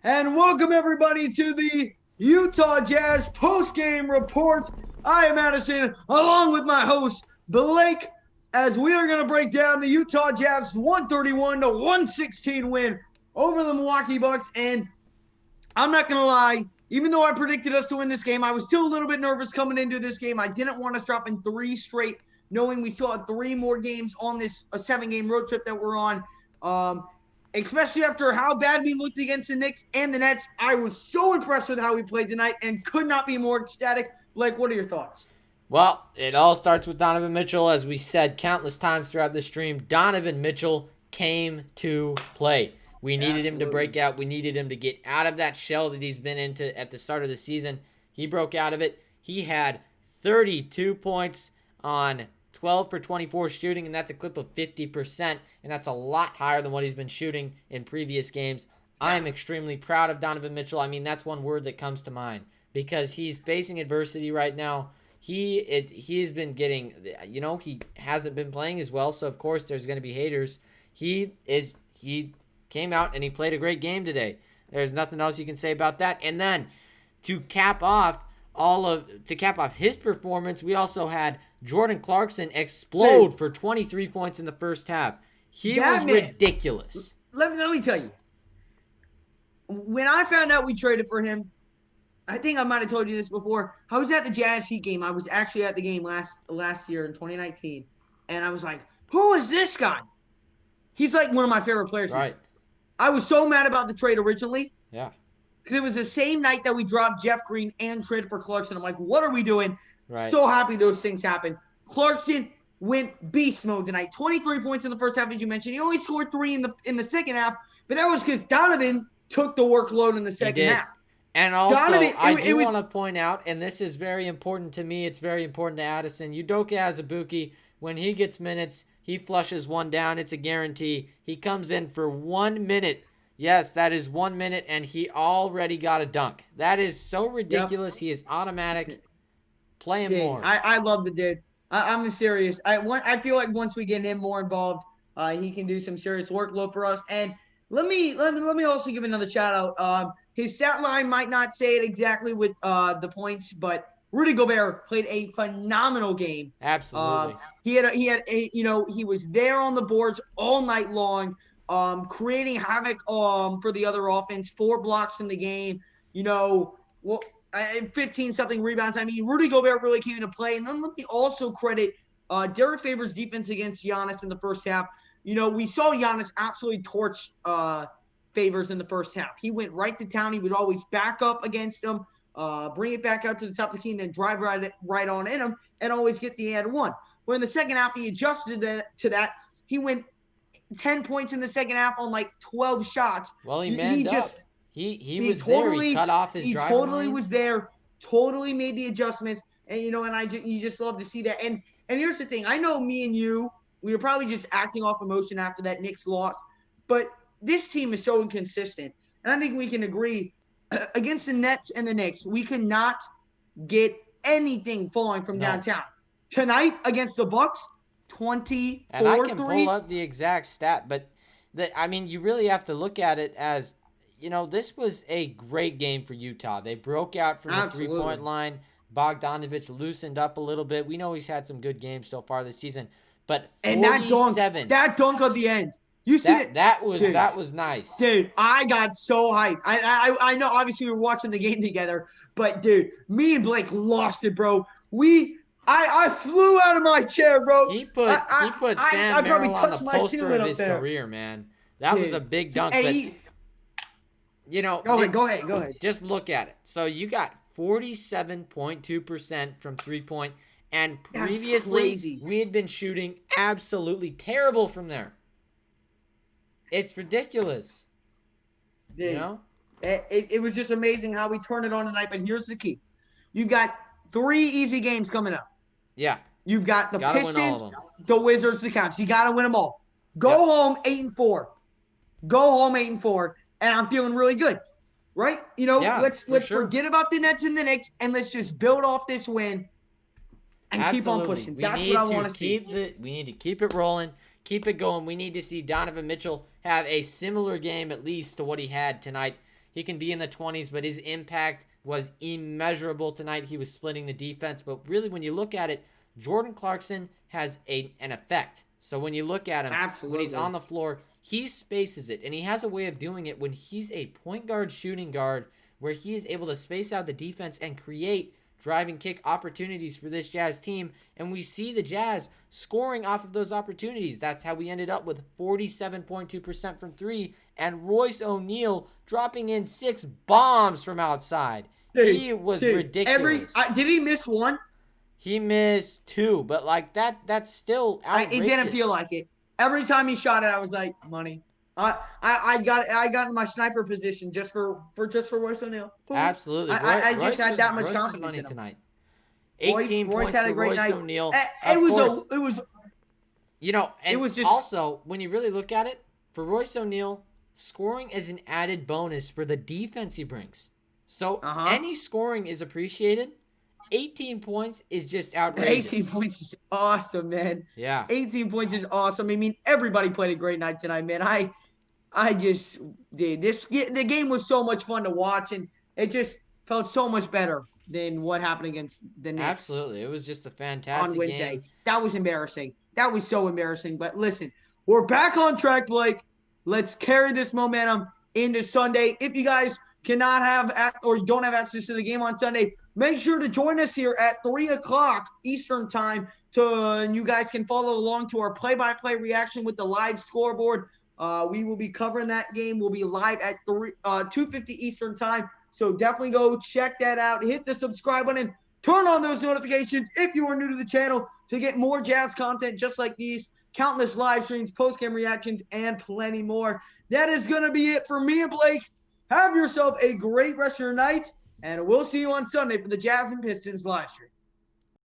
and welcome everybody to the Utah Jazz post-game report. I am Addison, along with my host Blake, as we are going to break down the Utah Jazz 131-116 win over the Milwaukee Bucks. And I'm not going to lie, even though I predicted us to win this game, I was still a little bit nervous coming into this game. I didn't want us dropping three straight, knowing we still had three more games on this a 7-game road trip that we're on. Especially after how bad we looked against the Knicks and the Nets. I was so impressed with how we played tonight and could not be more ecstatic. Blake, what are your thoughts? Well, it all starts with Donovan Mitchell. As we said countless times throughout the stream, Donovan Mitchell came to play. We needed him to break out. We needed him to get out of that shell that he's been into at the start of the season. He broke out of it. He had 32 points on 12 for 24 shooting, and that's a clip of 50%, and that's a lot higher than what he's been shooting in previous games. I'm extremely proud of Donovan Mitchell. I mean, that's one word that comes to mind because he's facing adversity right now. He's been getting, he hasn't been playing as well, so of course there's going to be haters. He came out and he played a great game today. There's nothing else you can say about that. And then to cap off his performance, we also had Jordan Clarkson explode for 23 points in the first half. He was ridiculous. Let me tell you. When I found out we traded for him, I think I might have told you this before. I was at the Jazz Heat game. I was actually at the game last year in 2019. And I was like, who is this guy? He's like one of my favorite players. Right. I was so mad about the trade originally. Yeah. Because it was the same night that we dropped Jeff Green and traded for Clarkson. I'm like, what are we doing? Right. So happy those things happened. Clarkson went beast mode tonight. 23 points in the first half, as you mentioned. He only scored 3 in the second half, but that was because Donovan took the workload in the second half. And also, I do want to point out, and this is very important to me, it's very important to Addison, Udoka Azubuike, when he gets minutes, he flushes one down. It's a guarantee. He comes in for 1 minute. Yes, that is 1 minute, and he already got a dunk. That is so ridiculous. Yep. He is automatic. Play him more. I love the dude. I'm serious. I feel like once we get him more involved, he can do some serious workload for us. And let me also give another shout out. His stat line might not say it exactly with the points, but Rudy Gobert played a phenomenal game. Absolutely. He was there on the boards all night long, creating havoc for the other offense. 4 blocks in the game. 15-something rebounds. I mean, Rudy Gobert really came into play. And then let me also credit Derek Favors' defense against Giannis in the first half. We saw Giannis absolutely torch Favors in the first half. He went right to town. He would always back up against him, bring it back out to the top of the key, and then drive right on in him and always get the and one. Well, in the second half, he adjusted to that. He went 10 points in the second half on like 12 shots. Well, he manned up. He was there. He cut off his driving totally lanes. Was there. Totally made the adjustments, and you just love to see that. And here's the thing: I know me and you, we were probably just acting off emotion after that Knicks loss, but this team is so inconsistent, and I think we can agree against the Nets and the Knicks, we could not get anything falling from downtown. Tonight against the Bucks, 24 and I can threes. pull up the exact stat, but you really have to look at it as. This was a great game for Utah. They broke out from the three-point line. Bogdanovich loosened up a little bit. We know he's had some good games so far this season, but 47. That dunk at the end. You see it? That was nice. Dude, I got so hyped. I know obviously we were watching the game together, but dude, me and Blake lost it, bro. I flew out of my chair, bro. He put Sam Merrill on the poster of his career, man. That was a big dunk. Go ahead. Just look at it. So you got 47.2% from 3-point, and previously we had been shooting absolutely terrible from there. It's ridiculous. Dude, it was just amazing how we turned it on tonight, but here's the key. You've got 3 easy games coming up. Yeah. You've got the Pistons, the Wizards, the Cavs. You got to win them all. Go home 8-4. Go home 8-4. And I'm feeling really good, right? Let's forget about the Nets and the Knicks, and let's just build off this win and keep on pushing. That's what I want to see. We need to keep it rolling, keep it going. We need to see Donovan Mitchell have a similar game at least to what he had tonight. He can be in the 20s, but his impact was immeasurable tonight. He was splitting the defense. But really, when you look at it, Jordan Clarkson has an effect. So when you look at him, Absolutely. when he's on the floor, he spaces it. And he has a way of doing it when he's a point guard, shooting guard, where he is able to space out the defense and create driving kick opportunities for this Jazz team. And we see the Jazz scoring off of those opportunities. That's how we ended up with 47.2% from three, and Royce O'Neal dropping in 6 bombs from outside. He was ridiculous. Did he miss one? He missed 2, but like that's still outrageous. It didn't feel like it. Every time he shot it, I was like, money. I got in my sniper position just for Royce O'Neal. Absolutely. I just had that much confidence in him. Tonight. 18 points had a for great Royce night. O'Neal. It was you know, and it was just, also when you really look at it, for Royce O'Neal, scoring is an added bonus for the defense he brings. So any scoring is appreciated. 18 points is just outrageous. 18 points is awesome, man. Yeah. 18 points is awesome. I mean, everybody played a great night tonight, man. I just did the game was so much fun to watch, and it just felt so much better than what happened against the Knicks. Absolutely. It was just a fantastic on Wednesday. game. That was embarrassing. That was so embarrassing. But listen, we're back on track, Blake. Let's carry this momentum into Sunday. If you guys cannot have or don't have access to the game on Sunday, make sure to join us here at 3 o'clock Eastern time. And you guys can follow along to our play-by-play reaction with the live scoreboard. We will be covering that game. We'll be live at 2:50 Eastern time. So definitely go check that out. Hit the subscribe button. Turn on those notifications if you are new to the channel to get more Jazz content just like these, countless live streams, post-game reactions, and plenty more. That is going to be it for me and Blake. Have yourself a great rest of your night, and we'll see you on Sunday for the Jazz and Pistons live stream.